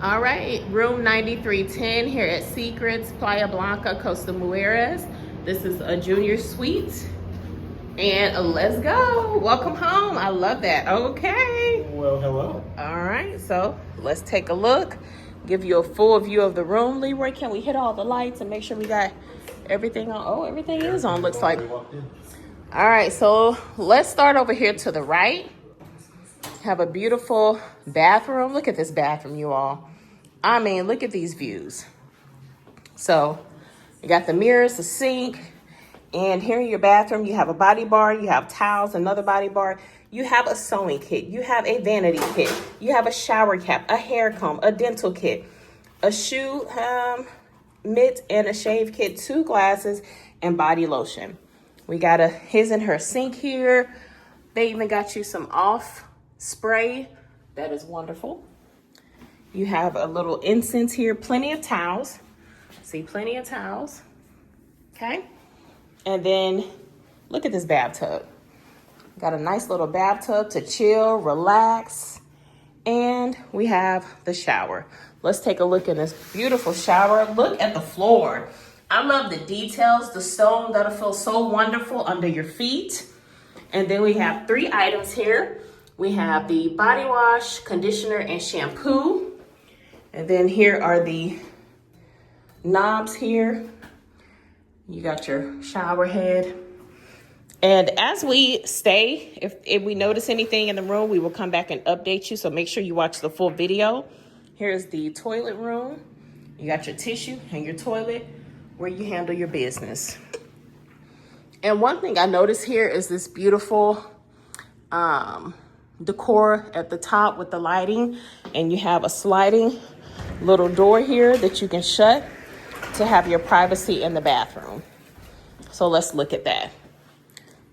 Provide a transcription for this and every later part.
All right, room 9310 here at Secrets, Playa Blanca Costa Mujeres. This is a junior suite. And let's go. Welcome home. I love that. Okay. Well, hello. All right, so let's take a look. Give you a full view of the room. Leroy, can we hit all the lights and make sure we got everything on? Oh, everything is on, looks like. All right, so let's start over here to the right. Have a beautiful bathroom. Look at this bathroom, you all. I mean, look at these views. So you got the mirrors, the sink, and here in your bathroom, you have a body bar, you have towels, another body bar. You have a sewing kit, you have a vanity kit, you have a shower cap, a hair comb, a dental kit, a shoe mitt and a shave kit, 2 glasses, and body lotion. We got a his and her sink here. They even got you some off spray. That is wonderful. You have a little incense here, plenty of towels. See, plenty of towels. Okay. And then look at this bathtub. Got a nice little bathtub to chill, relax. And we have the shower. Let's take a look in this beautiful shower. Look at the floor. I love the details, the stone that'll feel so wonderful under your feet. And then we have 3 items here. We have the body wash, conditioner, and shampoo. And then here are the knobs here. You got your shower head. And as we stay, if we notice anything in the room, we will come back and update you. So make sure you watch the full video. Here's the toilet room. You got your tissue and your toilet where you handle your business. And one thing I noticed here is this beautiful decor at the top with the lighting. And you have a sliding little door here that you can shut to have your privacy in the bathroom. So let's look at that.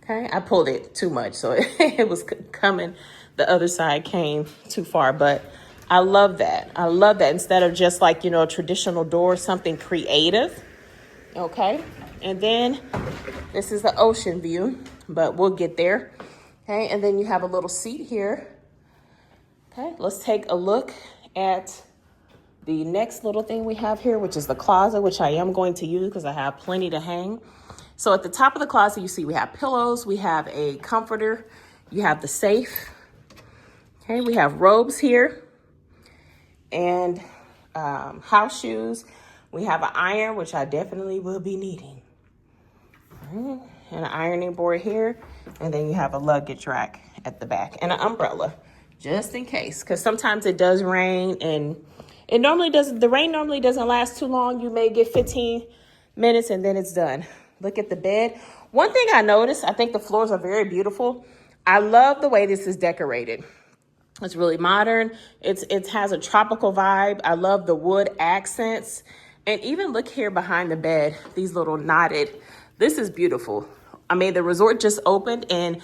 Okay, I pulled it too much, so it was coming. The other side came too far, but I love that. I love that instead of just like, a traditional door, something creative. Okay, and then this is the ocean view, but we'll get there. Okay, and then you have a little seat here. Okay, let's take a look at the next little thing we have here, which is the closet, which I am going to use because I have plenty to hang. So at the top of the closet, you see we have pillows, we have a comforter, you have the safe. Okay, we have robes here and house shoes. We have an iron, which I definitely will be needing. All right, and an ironing board here. And then you have a luggage rack at the back and an umbrella, just in case, because sometimes it does rain and the rain normally doesn't last too long. You may get 15 minutes and then it's done. Look at the bed. One thing I noticed, I think the floors are very beautiful. I love the way this is decorated. It's really modern. It has a tropical vibe. I love the wood accents. And even look here behind the bed, these little knotted. This is beautiful. I mean, the resort just opened in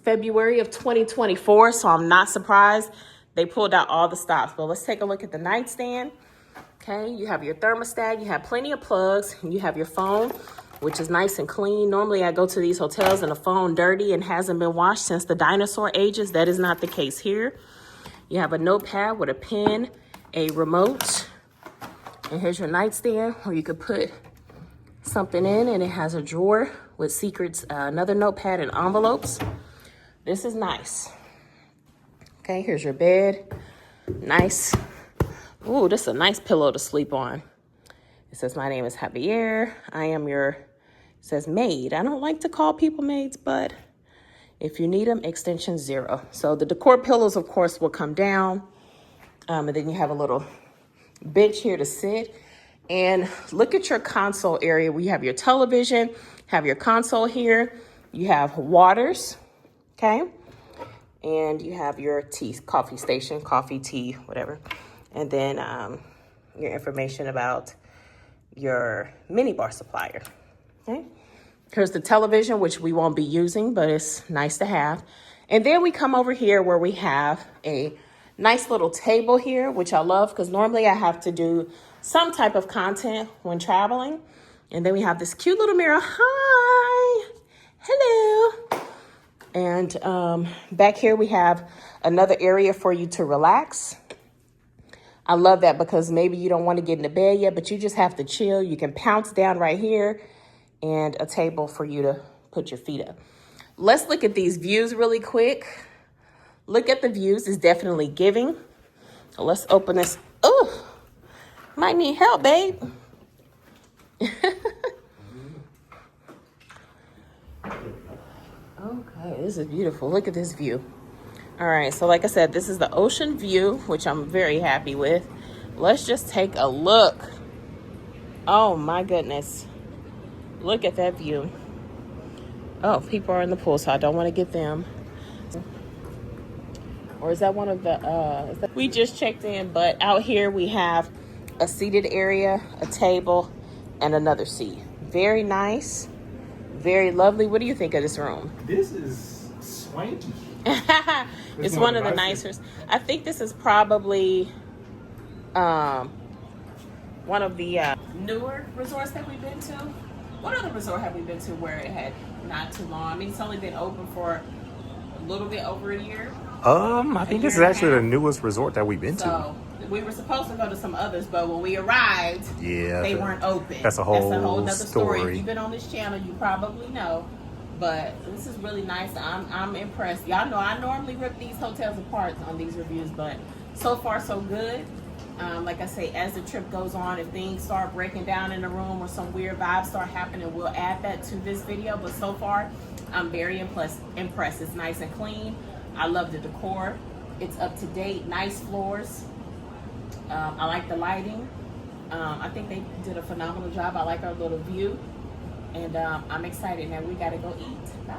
February of 2024, so I'm not surprised they pulled out all the stops. But let's take a look at the nightstand. Okay, you have your thermostat, you have plenty of plugs, and you have your phone, which is nice and clean. Normally I go to these hotels and the phone dirty and hasn't been washed since the dinosaur ages. That is not the case here. You have a notepad with a pen, a remote, and here's your nightstand where you could put something in, and it has a drawer with secrets, another notepad and envelopes. This is nice. Okay, here's your bed. Nice. Ooh, this is a nice pillow to sleep on. It says, my name is Javier. I am it says maid. I don't like to call people maids, but if you need them, extension 0. So the decor pillows, of course, will come down. And then you have a little bench here to sit. And look at your console area where you have your television, have your console here. You have waters, okay? And you have your coffee station, coffee, tea, whatever. And then your information about your minibar supplier, okay? Here's the television, which we won't be using, but it's nice to have. And then we come over here where we have a nice little table here, which I love because normally I have to do some type of content when traveling. And then we have this cute little mirror. Hi, hello. And back here we have another area for you to relax. I love that because maybe you don't want to get into bed yet, but you just have to chill. You can pounce down right here and a table for you to put your feet up. Let's look at these views really quick. Look at the views. It's definitely giving. So let's open this. Oh, might need help, babe. Okay, this is beautiful. Look at this view. All right, so like I said, this is the ocean view, which I'm very happy with. Let's just take a look. Oh my goodness. Look at that view. Oh, people are in the pool, so I don't want to get them. Or is that one of the, we just checked in, but out here we have a seated area, a table, and another seat. Very nice, very lovely. What do you think of this room? This is swanky. It's one of the nicest. I think this is probably one of the newer resorts that we've been to. What other resort have we been to where it had not too long? I mean, it's only been open for a little bit over a year. I think this is actually the newest resort that we've been to. So we were supposed to go to some others, but when we arrived, they weren't open. That's a whole nother story. If story. you've been on this channel, you probably know. But this is really nice. I'm impressed. Y'all know I normally rip these hotels apart on these reviews, but so far so good. Like I say, as the trip goes on, if things start breaking down in the room or some weird vibes start happening, we'll add that to this video. But so far, I'm very impressed. It's nice and clean. I love the decor. It's up to date, nice floors. I like the lighting. I think they did a phenomenal job. I like our little view. And I'm excited. Now we got to go eat. Bye.